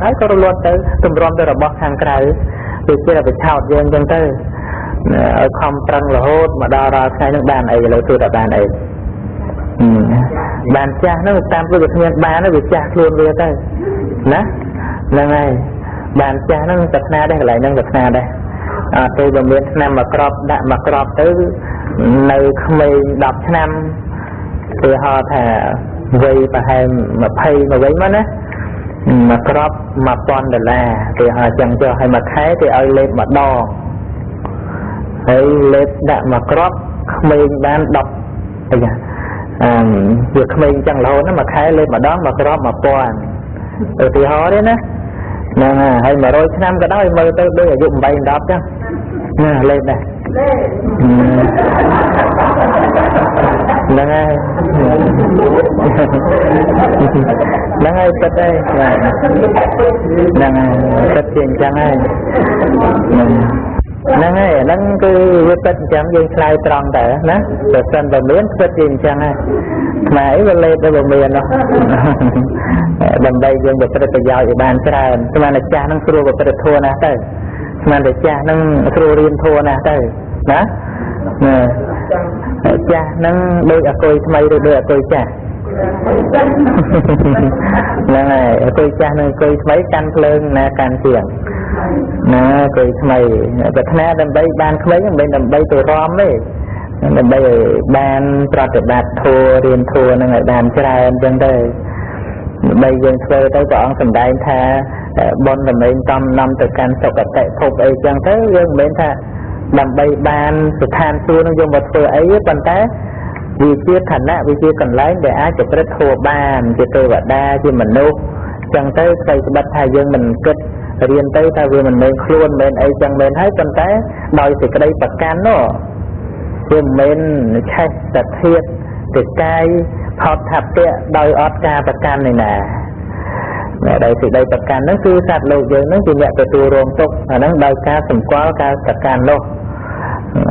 ហើយក៏រលត់ទៅទម្រាំទៅរបស់ខាងក្រៅវាជាតែឆោតយើងអញ្ចឹងទៅឲ្យខំប្រឹងរហូតមកដល់រាល់ថ្ងៃនឹងបានអីឥឡូវទូតែបានអីបានចាស់ហ្នឹងតាមព្រោះវាគ្មានបានវាចាស់ខ្លួនវាទៅណាហ្នឹងហើយបានចាស់ហ្នឹងប្រាថ្នាដែរកន្លែងហ្នឹងប្រាថ្នាដែរអត់ទេបើមានឆ្នាំមកក្របដាក់មកក្របទៅនៅក្មេង10ឆ្នាំគេហៅថាវ័យប្រហែល20មកវិញមកណាមកក្រប$1000គេហៅចឹងចុះហើយមួយខែគេឲ្យលេបម្ដងហើយលេបដាក់មកក្របក្មេងបាន10អីយ៉ាវាក្មេងចឹងរហូតណាមួយខែលេបម្ដងមកក្រប1000ឧទាហរណ៍ទេណាហ្នឹងហើយ100ឆ្នាំក៏ដោយមើលទៅដូចអាយុ8 10ចឹងណាលេបដែរហ្នឹងហើយហ្នឹងហើយពិតទេហ្នឹងហើយពិតជាអញ្ចឹងហើយហ្នឹងហើយហ្នឹងគឺវាពិតអញ្ចឹងយើងឆ្លើយត្រង់តែណាបើសិនតែមានពិតជាអញ្ចឹងហើយខ្មែរវាលេបទៅបើមាននោះដើម្បីយើងប្រព្រឹត្តប្រយោជន៍ឲ្យបានច្រើនស្មានតែចាស់ហ្នឹងស្រួលប្រព្រឹត្តធម៌ណាស់ទៅស្មានតែចាស់ហ្នឹងស្រួលរៀនធម៌ណាស់ទៅណាចាស់ហ្នឹងដូចអគុយថ្មីឬដូចអគុយចាស់ហ្នឹងហើយអគុយចាស់នឹងអគុយថ្មីកាន់ភ្លើងណាកាន់ជាងណាអគុយថ្មីប្រាថ្នាដើម្បីបានក្មេងមិនដើម្បីទៅរំទេដើម្បីឲ្យបានប្រតិបត្តិធម៌រៀនធម៌ហ្នឹងឲ្យបានច្រើនអញ្ចឹងទៅដើម្បីយើងធ្វើទៅព្រះអង្គសម្ដែងថាបុណ្យដើម្បីតំនាំទៅកាន់សុគតិភពអីចឹងទៅយើងមិនមែនថាដើម្បីបានស្ថានសួគ៌នឹងយកមកធ្វើអីទេប៉ុន្តែវាជាឋានៈវាជាកន្លែងដែលអាចប្រព្រឹត្តធម៌បានជាទេវតាជាមនុស្សចឹងទៅស្ដីស្បិតថាយើងមិនគិតរៀនទៅថាវាមិនមែនខ្លួនមិនមែនអីចឹងមែនហើយប៉ុន្តែដោយសេចក្តីប្រកាន់នោះវាមិនមែនឆេះសធាតទៅកាយផោតថាពៈដោយអត់ការប្រកាន់នេះណាដោយសេចក្តីប្រកាន់ហ្នឹងគឺសត្វលោកយើងហ្នឹងជាអ្នកទទួលរងទុក្ខអាហ្នឹងដោយការសម្គាល់ការប្រកាន់នោះ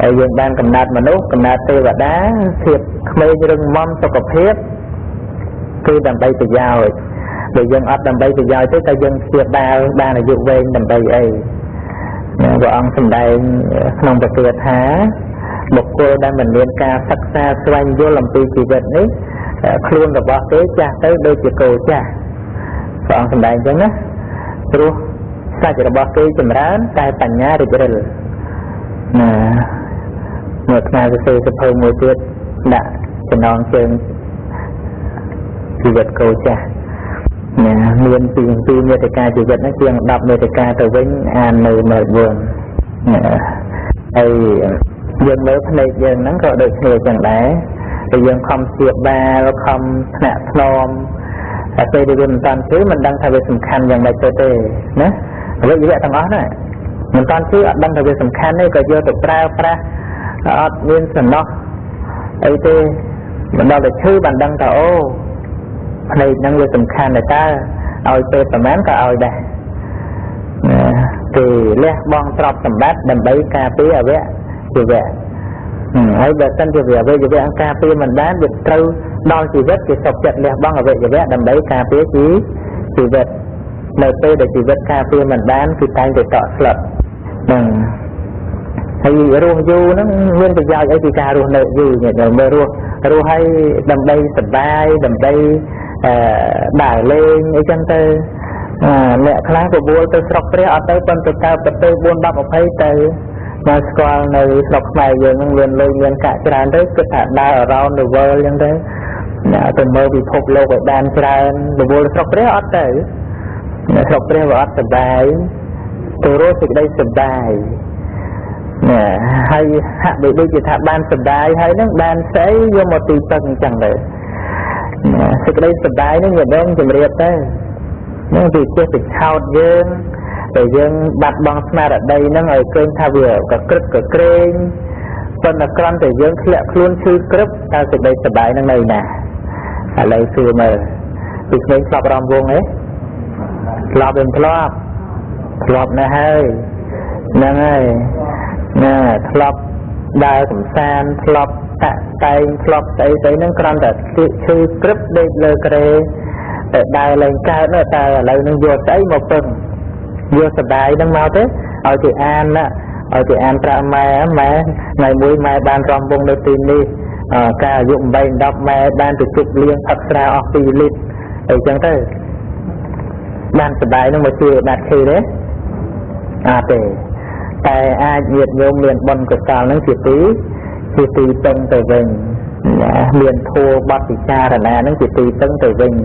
ហើយយើងបានកំណត់មនុស្សកំណត់ទេវតាភាពក្មេងរឹងមាំសុខភាពគឺដើម្បីប្រយោជន៍បើយើងអត់ដើម្បីប្រយោជន៍ទេតែយើងព្យាបាលបានអាយុវែងដើម្បីអីព្រះអង្គសម្ដែងក្នុងព្រះគាថាបុគ្គលដែលមិនមានការសិក្សាស្វែងយល់អំពីជីវិតនេះខ្លួនរបស់គេចាស់ទៅដូចជាគោចាស់ព្រះអង្គសម្ដែងអញ្ចឹងណាព្រោះសាច់របស់គេចម្រើនតែបញ្ញារិចរិលណាមួយថ្ងៃទៅសេសភៅមួយទៀតដាក់ចំណងជើងជីវិតគោចាស់ណាមានពីមេតិកាជីវិតហ្នឹងជាង10មេតិកាទៅវិញអាននៅមើល4ហើយយើងមើលភ្នែកយើងហ្នឹងក៏ដូចគ្នាចឹងដែរតែយើងខំព្យាបាលខំថ្នាក់ថ្នមតែពេលដែលវាមិនតាន់ជឿមិនដឹងថាវាសំខាន់យ៉ាងម៉េចទៅទេណាអ្វីៗទាំងអស់ហ្នឹងមិនតាន់ជឿអត់ដឹងថាវាសំខាន់ទេក៏យកទៅប្រើប្រាស់អត់មានសំណោះអីទេមិនដល់តែឈឺបានដឹងថាអូភ្នែកហ្នឹងវាសំខាន់តែតើឲ្យពេលប្រមាណក៏ឲ្យដែរគេលះបង់ទ្រព្យសម្បត្តិដើម្បីការពារអវយវៈហើយបើសិនជាវាអវយវៈការពារមិនបានវាត្រូវដល់ជីវិតគេសុខចិត្តលះបង់អវយវៈដើម្បីការពារជីវិតនៅពេលដែលជីវិតការពារមិនបានគឺតែងតែតក់ស្លុតហ្នឹងហើយរស់យូរហ្នឹងមានប្រយោជន៍អីពីការរស់នៅយូរញាតិញោមមើលរស់ឲ្យដើម្បីសុបាយដើម្បីដើរលេងអីចឹងទៅអ្នកខ្លះប្រមូលទៅស្រុកព្រះអត់ទៅប៉ុន្តែទៅប្រទេស4 10 20ទៅមកស្គាល់នៅស្រុកខ្មែរយើងនឹងមានលុយមានកាក់ច្រើនទៅគិតថាដើរ around the world ចឹងទៅទៅមើលពិភពលោកឲ្យបានច្រើនប្រមូលស្រុកព្រះអត់ទៅស្រុកព្រះវាអត់សុបាយទៅរស់សេចក្តីសុបាយហើយហាក់ដូចជាថាបានសុបាយហើយនឹងបានស្អីយកមកទីពឹងអញ្ចឹងទៅសេចក្តីសុបាយនេះវាដងជំរាបទៅនឹងវាចេះទៅឆោតយើងតែយើងបាត់បង់ស្មារតីហ្នឹងឲ្យឃើញថាវាកក្រឹបកក្រែងប៉ុន្តែគ្រាន់តែយើងធ្លាក់ខ្លួនឈឺក្រឹបតើសេចក្តីសុបាយហ្នឹងនៅណាឥឡូវសួរមើលពីក្មេងធ្លាប់រំវងទេធ្លាប់ណាស់ហើយហ្នឹងហើយណាធ្លាប់ដើរកំសាន្តធ្លាប់តាក់តែងធ្លាប់ស្អីហ្នឹងគ្រាន់តែឈឺក្រឹបដេកលើក្រែ đào lên cao nữa ta lấy nó vô sấy một phần vô sập đáy đang mau thế ở chị An á ở chị An tra mẹ ngày mũi mẹ ban rong bông đầu tiên đi cả dụng bay đọc mẹ ban từ chục liên thật ra ở phi lít ở chẳng thế ban sập đáy nó mà chưa đạt khi đấy thế tại ai nhiệt nhôm liền bần của sao nó chỉ tí tông từ vinh liền thua bắt thị cha là nó chỉ tí tông từ vinh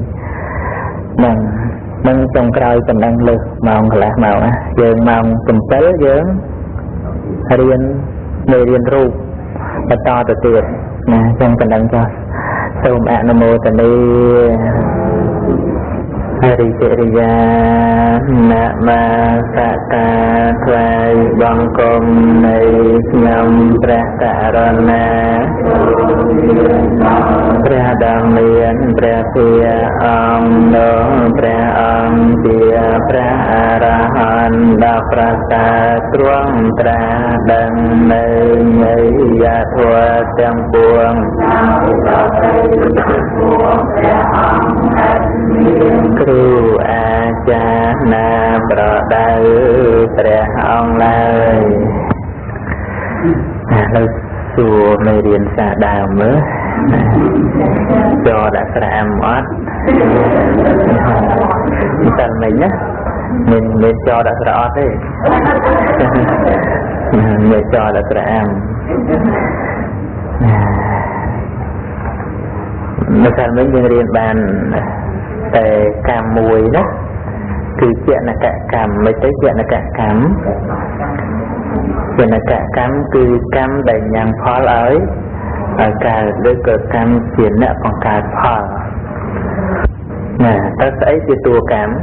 mình trong cày cầm năng lực mong là màu dương mong cầm tới dương riêng ru và to từ tiền trong cầm năng cho sôm ạ nam mô tần đi hari seriya nama sata thai bang kom nei nhâm prakarana pradamian prapia amno praam dia prarahan da prasa truang pradang nei ya thuaទាំងពួងគ្រូអាចារ្យណាប្រដៅព្រះអង្គឡើយលើសួរមេរៀនសាដើមមើលចោដាក់ស្រាមអត់មិនមិញណាមិនចោដាក់ស្រាអត់ទេមិនចោដាក់ស្រាមនៅខាងវិញយើងរៀនបានតែកម្មមួយណាគឺជានកកម្មមិនទៅជានកកម្មជានកកម្មគឺកម្មដែលញ៉ាំងផលឲ្យកើតឬក៏កម្មជាអ្នកបង្កើតផលណាតើស្អីជាតួកម្ម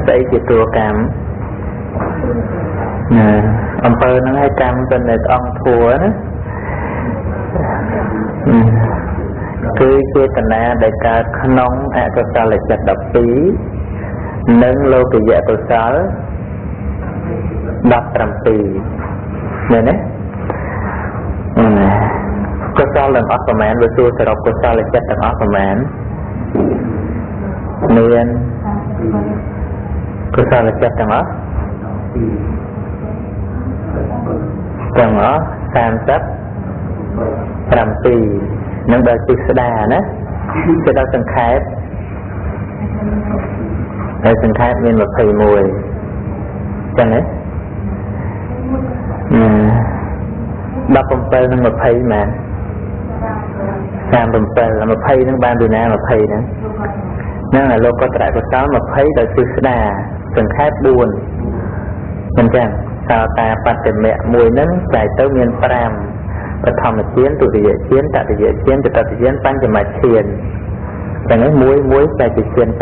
ស្អីជាតួកម្មណាអំពើហ្នឹងឲ្យកម្មទៅនៅអង្គធัวណាគឺចេតនាដែលកើតក្នុងអកុសលចិត្ត12និងលោកយៈកុសល17មែនទេកុសលទាំងអស់ប្រមាណវាសួរសរុបកុសលចិត្តទាំងអស់ប្រមាណមានកុសលចិត្តទាំងអស់37នឹងដល់ពិស្ដាណាទៅដល់សង្ខេបហើយសង្ខេបមាន21ចឹងទេ17និង20មែន37 20នឹងបានពីណា20ហ្នឹងអាលោកកត្រកុសល20ដល់ពិស្ដាសង្ខេប4មិនចឹងសោតាបត្តិមៈមួយហ្នឹងចែកទៅមាន5បឋមឈានទុតិយឈានតតិយឈានចតុតឈានបញ្ចមឈានចឹងមួយតែជាឈាន5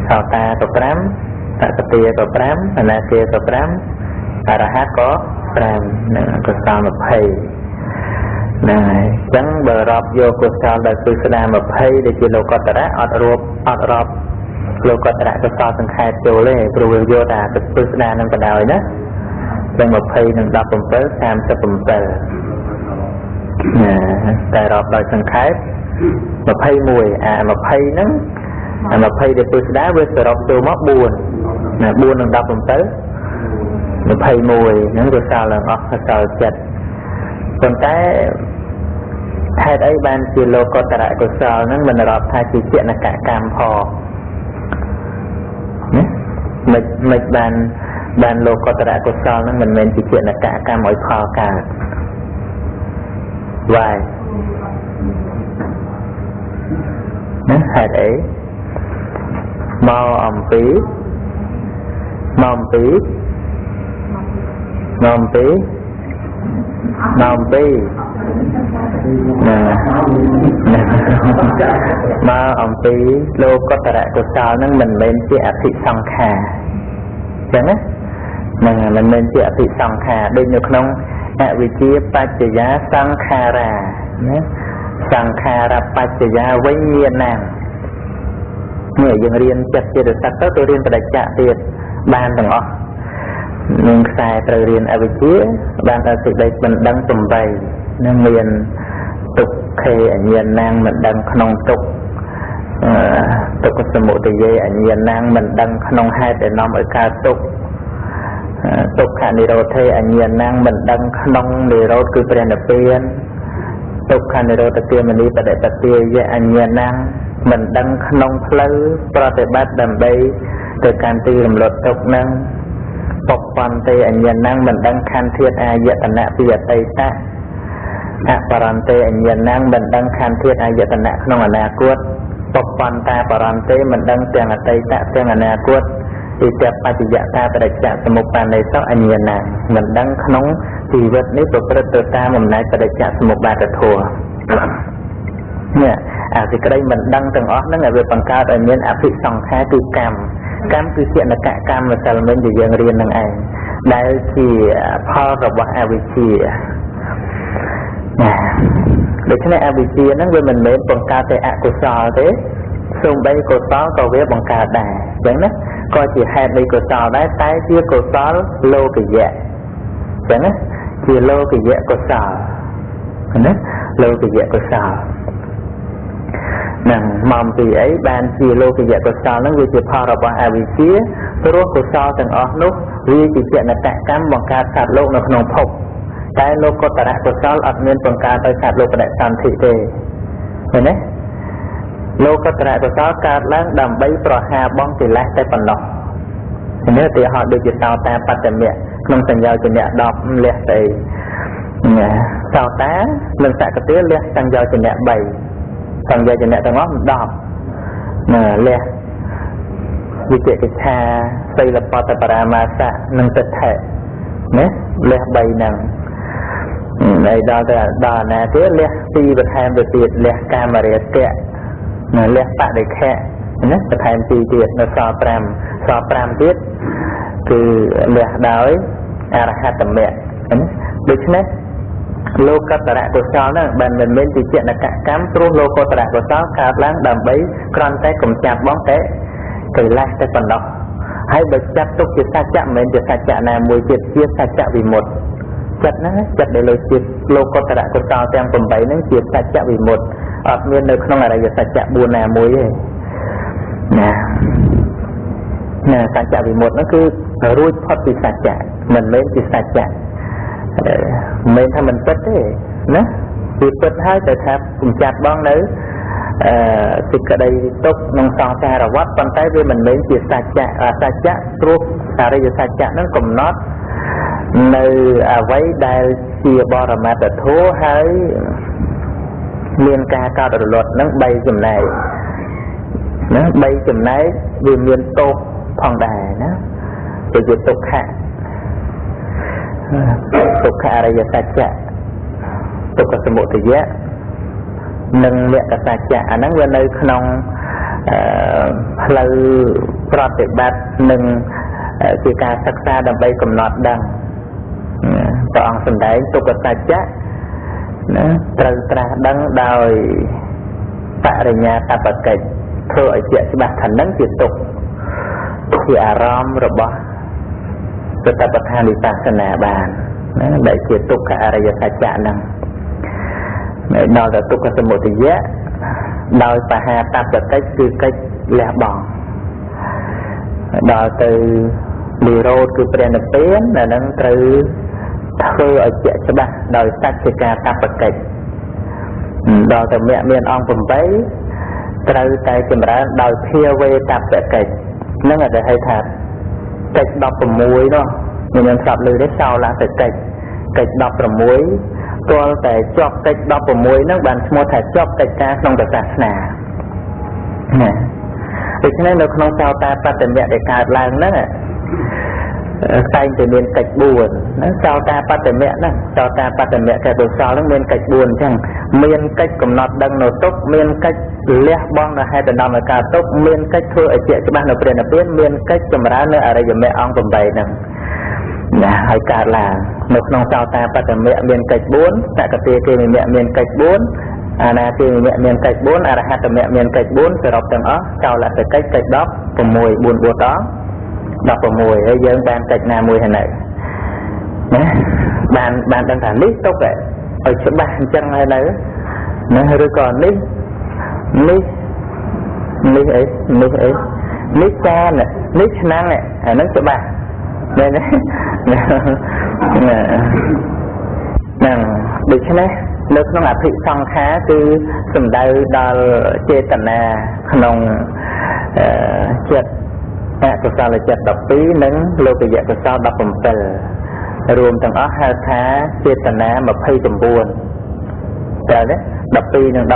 សោតាក៏5តកតិយក៏5អនាគាក៏5អរហត្តក៏5នឹងកុសល20ហ្នឹងហើយចឹងបើរាប់យកកុសលដល់ពិស្ដា20ដែលជាលោកតរៈអត់រាប់លោកតរៈកុសលសង្ខេបចូលទេព្រោះវាយកតែពិស្ដានឹងក៏ដោយណាទាំង20និង17 37តែរាប់ដោយសង្ខេប21អា20ហ្នឹងអា20ដែលពុស្ដាវាសរុបចូលមក4ណា4និង17 21ហ្នឹងកុសលទាំងអស់កុសលចិត្តប៉ុន្តែហេតុអីបានជាលោកតរៈកុសលហ្នឹងមិនរាប់ថាជាចេតនកកម្មផងណាមិនបានលោកកតរៈកុសលហ្នឹងមិនមែនជាចេតនកកម្មឲ្យផលកើតវាយណាហេតុអីមកអំពីណាមកអំពីលោកកតរៈកុសលហ្នឹងមិនមែនជាអភិសង្ខារចឹងណានឹងមិនមែនជាអភិសង្ខារដូចនៅក្នុងអវិជ្ជាបច្ចយាសង្ខារាណាសង្ខារបច្ចយាវិញ្ញាណังនេះយើងរៀនចិត្តចេតសិកទៅរៀនបដិច្ចៈទៀតបានទាំងអស់នឹងខ្សែត្រូវរៀនអវិជ្ជាបានតែសេចក្តីមិនដឹង8នឹងមានទុក្ខេអញ្ញាណังមិនដឹងក្នុងទុក្ខ ទុក្ខសមុទយេអញ្ញាណังមិនដឹងក្នុងហេតុដែលនាំឲ្យកើតទុក្ខទុក្ខនិរោធេអញ្ញាណังមិនដឹងក្នុងនិរោធគឺព្រះនិព្វានទុក្ខនិរោធគាមនីបដិបទាយេអញ្ញាណังមិនដឹងក្នុងផ្លូវប្រតិបត្តិដើម្បីទៅកាន់ទីរំលត់ទុក្ខនឹងបពន្តេអញ្ញាណังមិនដឹងខន្ធធាតុអាយតនៈពីអតីតៈអបរន្តេអញ្ញាណังមិនដឹងខន្ធធាតុអាយតនៈក្នុងអនាគតបពន្តាបរន្តេមិនដឹងទាំងអតីតៈទាំងអនាគតទីតបច្ចយតាបរិច្ឆសមុប្បានេសអញ្ញាណังមិនដឹងក្នុងជីវិតនេះប្រព្រឹត្តទៅតាមអំណាចបរិច្ឆសមុប្បាទធម៌នេះអាសេចក្តីមិនដឹងទាំងអស់ហ្នឹងវាបង្កើតឲ្យមានអភិសង្ខារគឺកម្មគឺជានកកម្មម្សិលមិញដែលយើងរៀននឹងឯងដែលជាផលរបស់អវិជ្ជាដូច្នេះអវិជ្ជាហ្នឹងវាមិនមែនបង្កើតតែអកុសលទេសូម្បីកុសលក៏វាបង្កើតដែរអញ្ចឹងណាក៏ជាហេតុនៃកុសលដែរតែជាកុសលលោកយៈអញ្ចឹងណាជាលោកយៈកុសលណាលោកយៈកុសលនឹងមកពីអីបានជាលោកយៈកុសលហ្នឹងវាជាផលរបស់អវិជ្ជាព្រោះកុសលទាំងអស់នោះវាជាចនតកម្មបង្កើតសត្វលោកនៅក្នុងភពតែលោកកតរៈកុសលអត់មានបង្កើតឲ្យសត្វលោកបដិសន្ធិទេឃើញទេលោកកតរៈកុសលកើតឡើងដើម្បីប្រហារបង់កិលេសតែប៉ុណ្ណោះនេះឧទាហរណ៍ដូចជាសោតាបត្តមៈក្នុងសញ្ញោជនៈ10លះស្អីសោតានិងសកតិលះសញ្ញោជនៈ3សញ្ញោជនៈទាំងអស់10លះវិជកិច្ឆាសីលបតបរាមាសៈនិងទិដ្ឋិណាលះ3ហ្នឹងហើយដល់ណាទៀតលះទីបន្ថែមទៅទៀតលះកាមរាគៈលះបដិខៈណាបន្ថែមទីទៀតនៅសល់5ទៀតគឺលះដោយអរហត្តមគ្គណាដូច្នេះលោកកតរៈកុសលហ្នឹងបានមិនមែនជាចនកកម្មព្រោះលោកកតរៈកុសលកើតឡើងដើម្បីគ្រាន់តែកំចាត់បងតែកិលេសតែប៉ុណ្ណោះហើយបើចាត់ទុកជាសច្ចៈមិនមែនជាសច្ចៈណាមួយទៀតជាសច្ចៈវិមុតតិចិត្តហ្នឹងចិត្តដែលលើជាលោកកតរៈកុសលទាំង8ហ្នឹងជាសច្ចៈវិមុតតិអត់មាននៅក្នុងអរិយសច្ចៈ4ណាមួយទេណាសច្ចៈវិមុតតិហ្នឹងគឺរួចផុតពីសច្ចៈមិនមែនជាសច្ចៈមិនមែនថាមិនពិតទេណាគឺពិតហើយតែថាកំចាត់បងនៅសេចក្តីទុកក្នុងសង្សារវដ្តប៉ុន្តែវាមិនមែនជាសច្ចៈសច្ចៈព្រោះអរិយសច្ចៈហ្នឹងកំណត់នៅអ្វីដែលជាបរមត្ថធម៌ហើយមានការកើតរលត់ហ្នឹង3ចំណែកណា3ចំណែកវាមានទុក្ខផងដែរណាវាជាទុក្ខអរិយសច្ចៈទុក្ខសមុទយៈនិងមគ្គសច្ចៈអាហ្នឹងវានៅក្នុងផ្លូវប្រតិបត្តិនិងជាការសិក្សាដើម្បីកំណត់ដឹងព្រះអង្គសម្ដែងទុក្ខសច្ចៈណាត្រូវត្រាស់ដឹងដោយបរិញ្ញាតបកិច្ចធ្វើឲ្យជាក់ច្បាស់ថានឹងជាទុក្ខជាអារម្មណ៍របស់សតបដ្ឋានវិបស្សនាបានណាដែលជាទុក្ខអរិយសច្ចៈហ្នឹងដល់ទៅទុក្ខសមុទយៈដោយបហាតបកិច្ចគឺកិច្ចលះបង់ដល់ទៅនិរោធគឺព្រះនិព្វានដែលនឹងត្រូវធ្វើឲ្យជាក់ច្បាស់ដោយសច្ចកាតបកិច្ចដល់ទៅមគ្គមានអង្គ8ត្រូវតែចម្រើនដោយភាវេតបកិច្ចនឹងតែហៅថាកិច្ច16នោះខ្ញុំស្រាប់លើនេះចោលឡើងទៅកិច្ច16ទាល់តែជាប់កិច្ច16ហ្នឹងបានឈ្មោះថាជាប់កិច្ចការក្នុងសាសនាណាដូច្នេះនៅក្នុងចោតាបត្តមៈដែលកើតឡើងហ្នឹងតែងតែមានកិច្ច4ណាចោតាបត្តមៈហ្នឹងចោតាបត្តមៈកេតុសលហ្នឹងមានកិច្ច4អញ្ចឹងមានកិច្ចកំណត់ដឹងនៅទុក្ខមានកិច្ចលះបង់នៅហេតុដំណើរការទុក្ខមានកិច្ចធ្វើឲ្យជាក់ច្បាស់នៅព្រះនិព្វានមានកិច្ចចម្រើននៅអរិយមគ្គអង្គ8ហ្នឹងណាហើយកើតឡើងនៅក្នុងចោតាបត្តមៈមានកិច្ច4សកតិគេមគ្គមានកិច្ច4អានាគេមគ្គមានកិច្ច4អរហត្តមគ្គមានកិច្ច4សរុបទាំងអស់ចោលកិច្ច16 4 ដង16ហើយយើងបានកិច្ចណាមួយហើយណាបានដឹងថានេះទុកឲ្យច្បាស់អញ្ចឹងហើយនៅណាឬក៏នេះ នេះចាននេះឆ្នាំងអាហ្នឹងច្បាស់ហ្នឹងដូច្នេះនៅក្នុងអភិសង្ខារគឺសំដៅដល់ចេតនាក្នុងចិត្តអកុសលចិត្ត12និងលោកយៈកុសល17រួមទាំងអស់ហៅថាចេតនា29តែ12និង17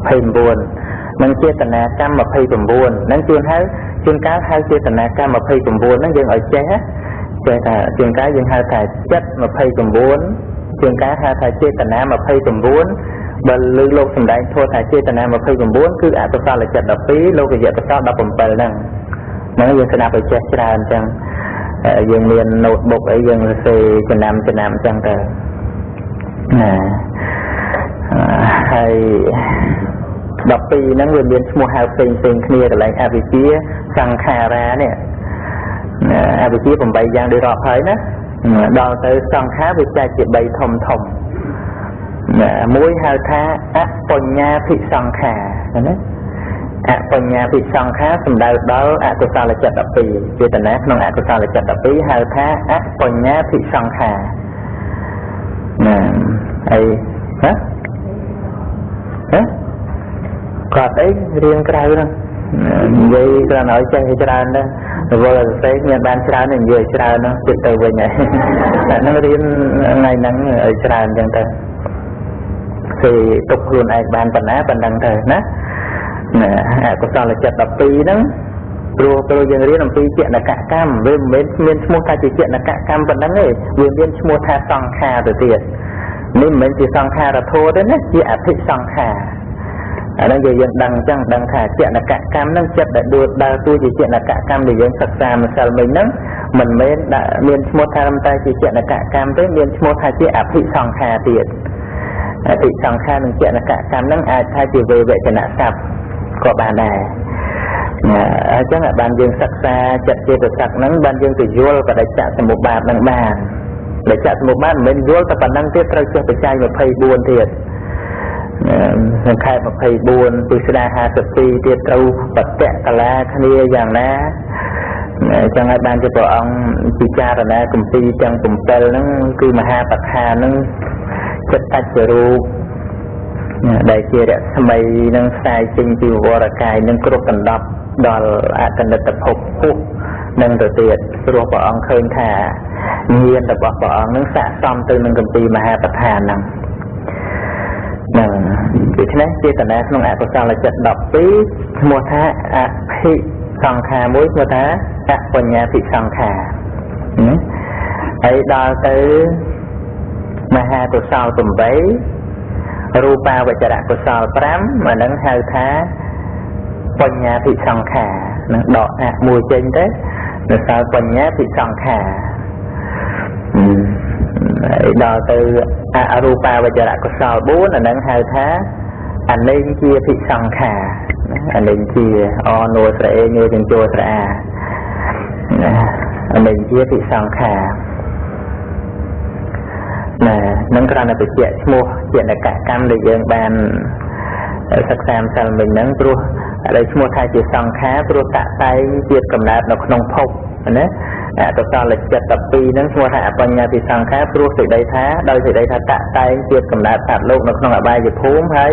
29និងចេតនាកម្ម29នឹងជួនកាលហៅចេតនាកម្ម29ហ្នឹងយើងឲ្យចេះថាជួនកាលយើងហៅថាចិត្ត29ជួនកាលហៅថាចេតនា29បើលើលោកសម្ដែងធម៌ថាចេតនា29គឺអកុសលចិត្ត12លោកយៈកុសល17ហ្នឹងយើងស្ដាប់ឲ្យចេះច្រើនអញ្ចឹងយើងមាន notebook អីយើងសរសេរចំណាំអញ្ចឹងទៅហើយ12ហ្នឹងវាមានឈ្មោះហៅផ្សេងគ្នាកន្លែងអវិជ្ជាសង្ខារានេះអវិជ្ជា8យ៉ាងដូចរាប់ហើយណាដល់ទៅសង្ខារវាចែកជា3ធំមួយហៅថាអបញ្ញភិសង្ខារណាអបញ្ញភិសង្ខារសំដៅដល់អកុសលចិត្ត12ចេតនាក្នុងអកុសលចិត្ត12ហៅថាអបញ្ញភិសង្ខារហើយគាត់អីរៀនក្រៅហ្នឹងនិយាយគ្រាន់ឲ្យចេះច្រើនទៅវល់សរសេរមានបានច្រើននិយាយច្រើនហ្នឹងចិត្តទៅវិញហើយតែហ្នឹងរៀនថ្ងៃហ្នឹងឲ្យច្រើនអញ្ចឹងទៅគឺទុកខ្លួនឯងបានប៉ុណ្ណាប៉ុណ្ណឹងទៅណាអកុសលចិត្ត12ហ្នឹងព្រោះយើងរៀនអំពីចេតនកកម្មវាមិនមែនមានឈ្មោះថាជាចេតនកកម្មប៉ុណ្ណឹងទេវាមានឈ្មោះថាសង្ខារទៅទៀតនេះមិនមែនជាសង្ខារធម៌ទេណាជាអភិសង្ខារអាហ្នឹងយើងដឹងអញ្ចឹងដឹងថាចេតនកកម្មហ្នឹងចិត្តដែលដើរតួជាចេតនកកម្មដែលយើងសិក្សាម្សិលមិញហ្នឹងមិនមែនមានឈ្មោះថាតែជាចេតនកកម្មទេមានឈ្មោះថាជាអភិសង្ខារទៀតអភិសង្ខារនិងចេតនកកម្មហ្នឹងអាចថាជាវេវចនៈស័ព្ទក៏បានដែរអញ្ចឹងបានយើងសិក្សាចិត្តចេតសិកហ្នឹងបានយើងទៅយល់បដិច្ចសមុប្បាតហ្នឹងបានបដិច្ចសមុប្បាតមិនមែនយល់តែប៉ុណ្្នឹងទៀតត្រូវចេះបច្ច័យ24ទៀតសង្ខេប24ទិស្ដា52ទៀតត្រូវបតៈកលាគ្នាយ៉ាងណាចឹងហើយបានជាព្រះអង្គពិចារណាគម្ពីរទាំង7ហ្នឹងគឺមហាបដ្ឋានហ្នឹងចិត្តតច្ចរូបដែលជារស្មីនឹងផ្សាយចេញពីវរកាយនឹងគ្រប់កណ្ដប់ដល់អកនិតភពពុះនឹងទៅទៀតព្រោះព្រះអង្គឃើញថាញាណរបស់ព្រះអង្គនឹងស័ក្តិសមទៅនឹងគម្ពីរមហាបដ្ឋានហ្នឹងដូច្នេះចេតនាក្នុងអកុសលចិត្ត12ឈ្មោះថាអភិសង្ខារមួយឈ្មោះថាអបញ្ញភិសង្ខារហើយដល់ទៅមហាកុសល8រូបាវចរកុសល5អានឹងហៅថាបញ្ញាភិសង្ខារនឹងដកអមួយចេញទៅនៅសល់បញ្ញាភិសង្ខារហើយដល់ទៅអរូបាវចរកុសល4អានឹងហៅថាអនិញ្ជាភិសង្ខារអនិញ្ជាអនួស្រៈញួរទាំងជួស្រៈអនិញ្ជាភិសង្ខារនឹងគ្រាន់តែបញ្ជាក់ឈ្មោះចេតនកកម្មដែលយើងបានសិក្សាម្សិលមិញហ្នឹងព្រោះដែលឈ្មោះថាជាសង្ខារព្រោះតាក់តែងជាតិកំណើតនៅក្នុងភពណាអកុសលចិត្ត12ហ្នឹងឈ្មោះថាអបញ្ញភិសង្ខារព្រោះសេចក្តីថាដោយសេចក្តីថាតាក់តែងជាតិកំណើតសត្វលោកនៅក្នុងអបាយភូមិហើយ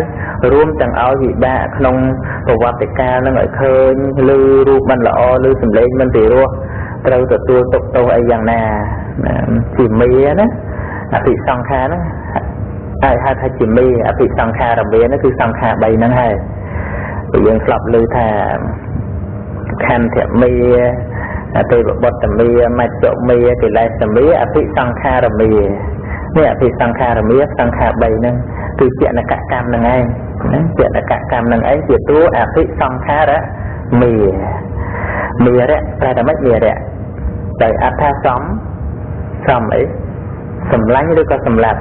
រួមទាំងឲ្យវិបាកក្នុងប្រវត្តិកាលហ្នឹងឲ្យឃើញឬរូបមិនល្អឬសម្លេងមិនពិរោះត្រូវទទួលទុកទោសអីយ៉ាងណាជាមេណាអភិសង្ខារហ្នឹងហើយហៅថាជាមេអភិសង្ខារមេហ្នឹងគឺសង្ខារ3ហ្នឹងហើយព្រោះយើងធ្លាប់ឮថាខន្ធមេទេវបុត្រមេមច្ចុមេកិលេសមេអភិសង្ខារមេនេះអភិសង្ខារមេសង្ខារ3ហ្នឹងគឺចេតនកកម្មហ្នឹងឯងណាចេតនកកម្មហ្នឹងឯងជាតួអភិសង្ខារមេរៈតែតែមិនមេរៈដោយអត្ថាសំអីសម្លាញ់ឬក៏សម្លាប់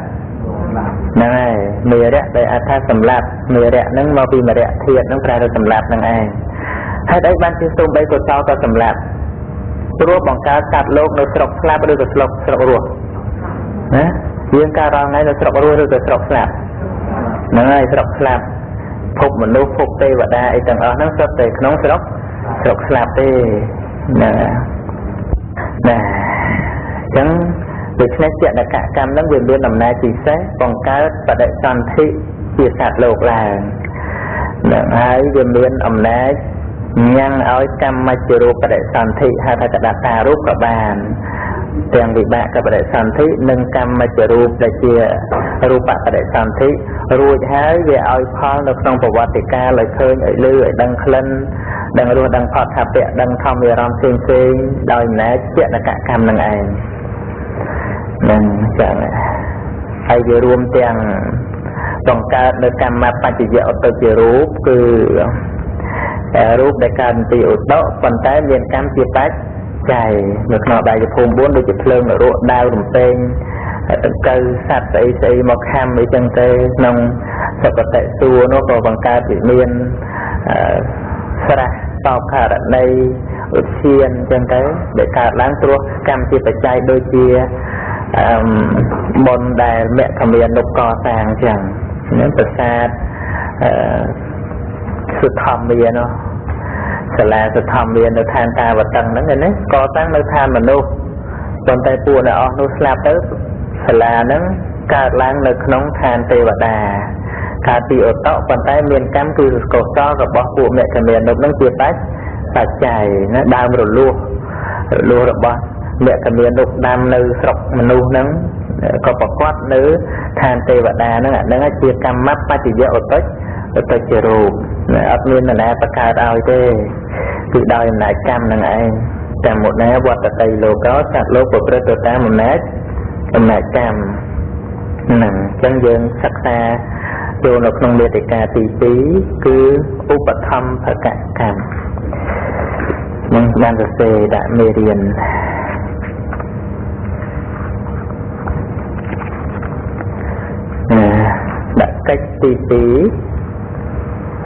ហ្នឹងហើយមេរៈដោយអត្ថាសម្លាប់មេរៈហ្នឹងមកពីមរៈធាតុហ្នឹងប្រែទៅសម្លាប់ហ្នឹងឯងហើយអីបានជាសូម្បីកុសលក៏សម្លាប់ព្រោះបង្កើតសត្វលោកនៅស្រុកស្លាប់ឬក៏ស្រុករស់ណាយើងកើតរាល់ថ្ងៃនៅស្រុករស់ឬក៏ស្រុកស្លាប់ហ្នឹងហើយស្រុកស្លាប់ ភពមនុស្សភពទេវតាអីទាំងអស់ហ្នឹងសុទ្ធតែក្នុងស្រុកស្លាប់ទេណាអញ្ចឹងដូច្នេះចតកកម្មហ្នឹងវាមានអំណាចពិសេសបង្កើតបដិសន្ធិជាសត្វលោកឡើងនឹងហើយវាមានអំណាចញ៉ាំងឲ្យកម្មច្ចរូបបដិសន្ធិហៅថាកដតារូបក៏បានទាំងវិបាកបដិសន្ធិនិងកម្មច្ចរូបដែលជារូបបដិសន្ធិរួចហើយវាឲ្យផលនៅក្នុងប្រវត្តិកាលឲ្យឃើញឲ្យឮឲ្យដឹងក្លិនដឹងរសដឹងផតថាពៈដឹងធម្មអារម្មណ៍ផ្សេងៗដោយអំណាចចតកកម្មនឹងឯងនឹងចឹងហើយវារួមទាំងបង្កើតនៅកម្មបច្ចយៈឧត្តជារូបគឺរូបដែលកើតពីឧត្តប៉ុន្តែមានកម្មជាបច្ច័យនៅក្នុងបាយភូមិ4ដូចជាភ្លើងនរកដាវរំពេងតង្កូវសត្វស្អីមកខំអីចឹងទៅក្នុងសុគតិសួគ៌នោះក៏បង្កើតវិមានស្រះតបករណីឧទ្យានចឹងទៅដែលកើតឡើងព្រោះកម្មជាបច្ច័យដូចជាបុណ្យដែលមគ្គមាននុកសាងចឹងហ្នឹងប្រាសាទសុធម្មានោះសាលាសុធម្មានៅឋានតាវតឹងហ្នឹងណាកសាងនៅឋានមនុស្សប៉ុន្តែពួកអ្នកអស់នោះស្លាប់ទៅសាលាហ្នឹងកើតឡើងនៅក្នុងឋានទេវតាកើតពីឧត្តប៉ុន្តែមានកម្មគឺកុសលរបស់ពួកមគ្គមាននុហ្នឹងជាបច្ច័យណាដើមរលួសរបស់មគ្គមាននុដាំនៅស្រុកមនុស្សហ្នឹងក៏ប្រកបនៅឋានទេវតាហ្នឹងអាហ្នឹងជាកម្មបច្ចយៈឧត្តជារូបអត់មាននរណាបង្កើតឲ្យទេគឺដោយអំណាចកម្មហ្នឹងឯងតាមមុណាវត្តតីលោកោសត្វលោកប្រព្រឹត្តទៅតាមអំណាចកម្មហ្នឹងអញ្ចឹងយើងសិក្សាចូលនៅក្នុងមាតិកាទី2គឺឧបធម្មភកកម្មនឹងបានសរសេរដាក់មេរៀនដាក់កិច្ចទី2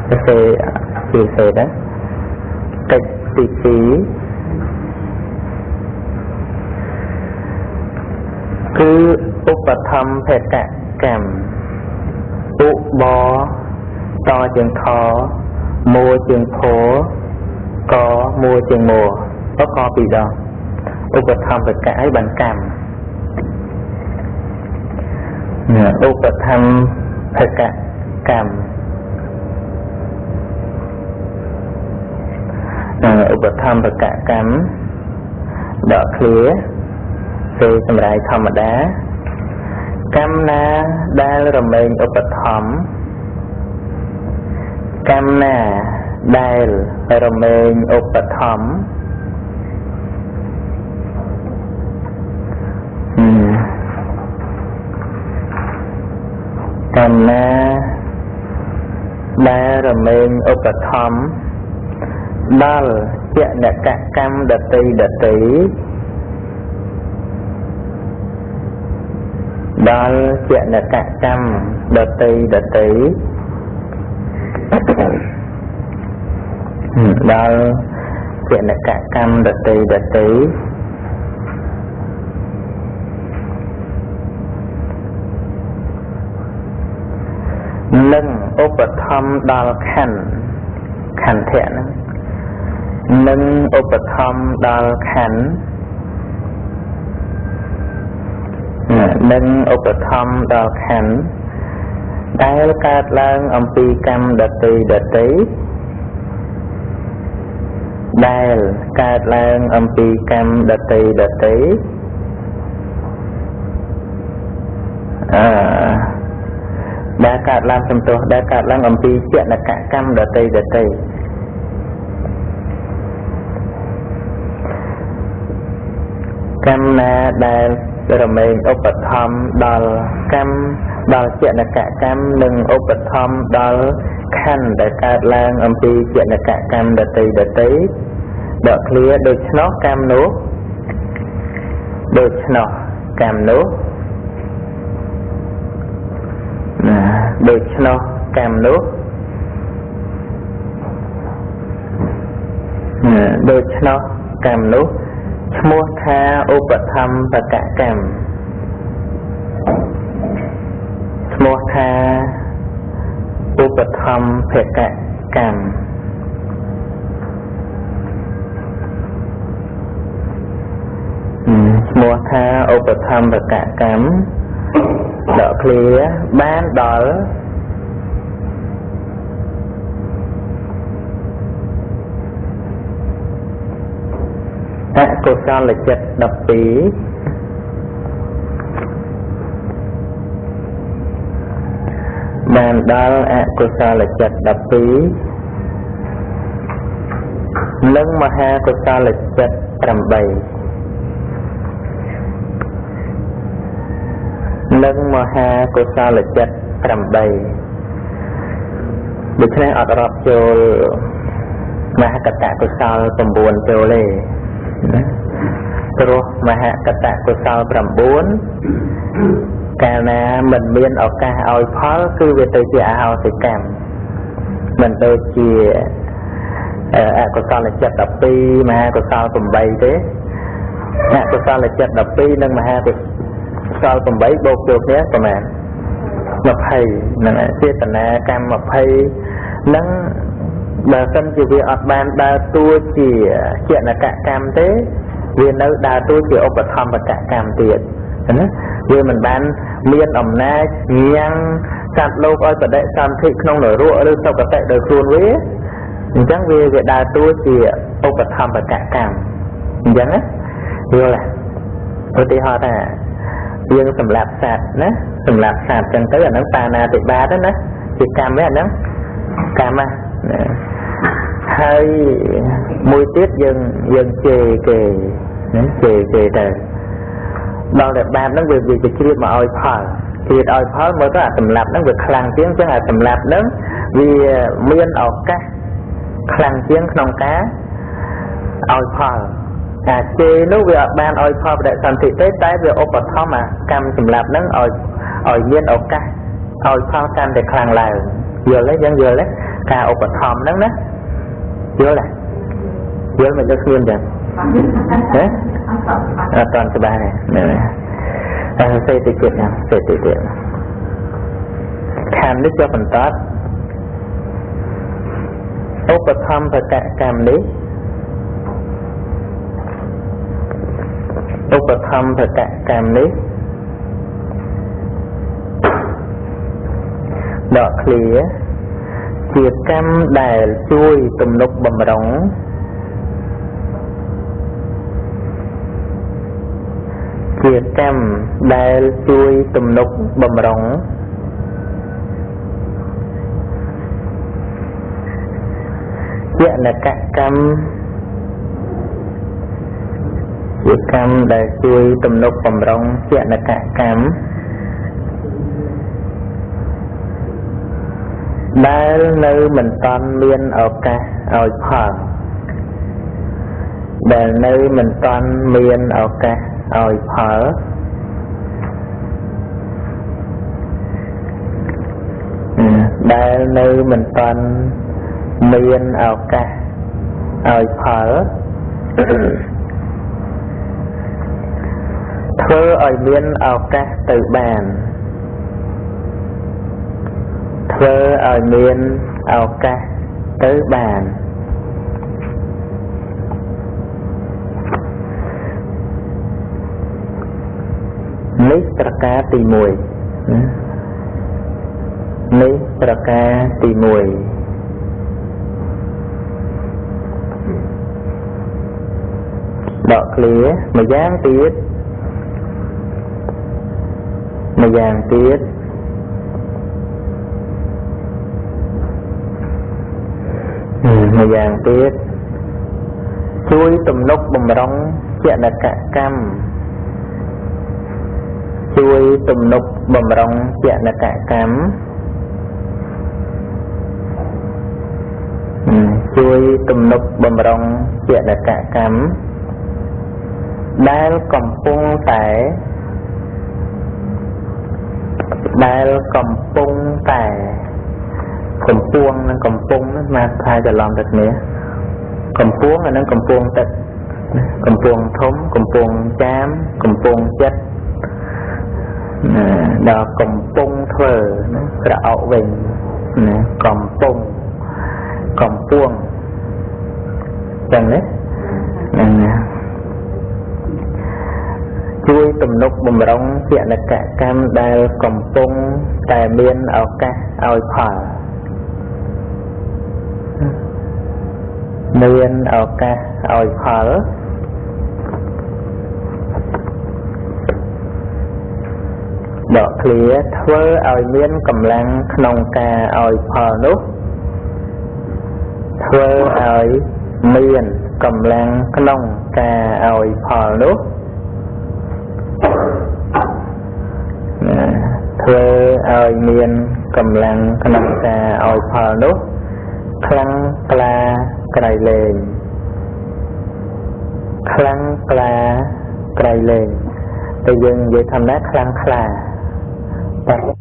សរសេរពីសេណាកិច្ចទី2គឺឧបធម្មភកកម្មឧបតជាងខមួជាងភកមួជាងមួបកពីរដងឧបធម្មភកឲ្យបានកម្មឧបធម្មភកកម្មឧបធម្មភកកម្មដកឃ្លាពេលសម្រាប់ធម្មតាកម្មណាដែលរមែងឧបធម្មកម្មណាដែលរមែងឧបធម្មកម្មណាដែលរមែងឧបធម្មដល់ចតកកម្មដតីដល់ចតកកម្មដតីដល់ចតកកម្មដតីនិងឧបធម្មដល់ខន្ធៈហ្នឹងនិងឧបធម្មដល់ខន្ធនិងឧបធម្មដល់ខន្ធដែលកើតឡើងអំពីកម្មដតីដែលកើតឡើងអំពីកម្មដតីដែលកើតឡើងសំទោសដែលកើតឡើងអំពីចតកកម្មដតីកម្មណាដែលរមែងឧបធម្មដល់កម្មដល់ចតកកម្មនិងឧបធម្មដល់ខន្ធដែលកើតឡើងអំពីចតកកម្មដតីដកឃ្លាដូច្នោះកម្មនោះឈ្មោះថាឧបធម្មភកកម្មឈ្មោះថាឧ ឧបត្ថម្ភកកម្មឈ្មោះថាឧបត្ថម្ភកកម្មដកឃ្លាបានដល់អកុសលចិត្ត12បានដល់អកុសលចិត្ត12និងមហាកុសលចិត្ត8និងមហាកុសលចិត្ត8ដូច្នេះអត់រាប់ចូលមហកតកុសល9ចូលទេព្រោះមហកតកុសល9កាលណាមិនមានឱកាសឲ្យផលគឺវាទៅជាអហោសិកម្មមិនដូចជាអកុសលចិត្ត12មហាកុសល8ទេអកុសលចិត្ត12និងមហាកុសល8បូកចូលគ្នាប្រមាណ20ហ្នឹងចេតនាកម្ម20ហ្នឹងបើសិនជាវាអត់បានដើរតួជាចេតនកកម្មទេវានៅដើរតួជាឧបត្ថម្ភកកម្មទៀតណាវាមិនបានមានអំណាចញ៉ាំងសត្វលោកឲ្យបដិសន្ធិក្នុងនរកឬសុគតិដោយខ្លួនវាអញ្ចឹងវាដើរតួជាឧបត្ថម្ភកកម្មអញ្ចឹងណាយល់ទេឧទាហរណ៍ថាយើងសម្លាប់សត្វណាសម្លាប់សត្វអញ្ចឹងទៅអាហ្នឹងបាណាតិបាតណាជាកម្មទេអាហ្នឹងកម្មណាហើយមួយទៀតយើងជេរគេណាជេរគេទៅដល់តែបាបហ្នឹងវាជ្រៀតមកឲ្យផលជ្រៀតឲ្យផលមើលទៅអាសម្លាប់ហ្នឹងវាខ្លាំងជាងចឹងអាសម្លាប់ហ្នឹងវាមានឱកាសខ្លាំងជាងក្នុងការឲ្យផលអាជេរនោះវាអត់បានឲ្យផលបដិសន្ធិទេតែវាឧបត្ថម្ភអាកម្មសម្លាប់ហ្នឹងឲ្យមានឱកាសឲ្យផលកាន់តែខ្លាំងឡើងយល់ទេយើងយល់ទេការឧបត្ថម្ភហ្នឹងណាយល់ទេយល់មិនទៅស្ងៀមចឹងហ៎អត់តាន់ច្បាស់ទេតែសេតិទៀតណាសេតិទៀតខាងនេះជាបន្តឧបត្ថម្ភកកម្មនេះឧបត្ថម្ភកកម្មនេះដកឃ្លាជាកម្មដែលជួយទំនុកបំរុងជាកម្មដែលជួយទំនុកបំរុងយនកកម្មជាកម្មដែលជួយទំនុកបំរុងយនកកម្មដែលនៅមិនតាន់មានឱកាសឲ្យផលដែលនៅមិនតាន់មានឱកាសឲ្យផលដែលនៅមិនតាន់មានឱកាសឲ្យផលធ្វើឲ្យមានឱកាសទៅបានធ្វើឲ្យមានឱកាសទៅបាននេះប្រការទី1នេះប្រការទី1ដកឃ្លាម្យ៉ាងទៀតម្យ៉ាងទៀតម្យ៉ាងទៀតជួយទំនុកបំរុងយនកកម្មជួយទំនុកបំរុងយនកកម្មជួយទំនុកបំរុងយនកកម្មដែលកំពុងតែកំពុងនឹងកំពុងហ្នឹងមកថាច្រឡំទៅគ្នាកំពុងអានឹងកំពុងទឹកកំពុងធំកំពុងចាមកំពុងចិត្តដល់កំពុងធ្វើណាក្រអកវិញ កំពុងកំពួងចឹងណាជួយទំនុកបំរុងជាអនកកម្មដែលកំពុងតែមានឱកាសឲ្យផលមានឱកាសឲ្យផលដកឃ្លាធ្វើឲ្យមានកម្លាំងក្នុងការឲ្យផលនោះធ្វើឲ្យមានកម្លាំងក្នុងការឲ្យផលនោះធ្វើឲ្យមានកម្លាំងក្នុងការឲ្យផលនោះខ្លាំងក្លាក្រៃលែងខ្លាំងក្លាក្រៃលែងតែយើងនិយាយធម្មតាខ្លាំងក្លាតែ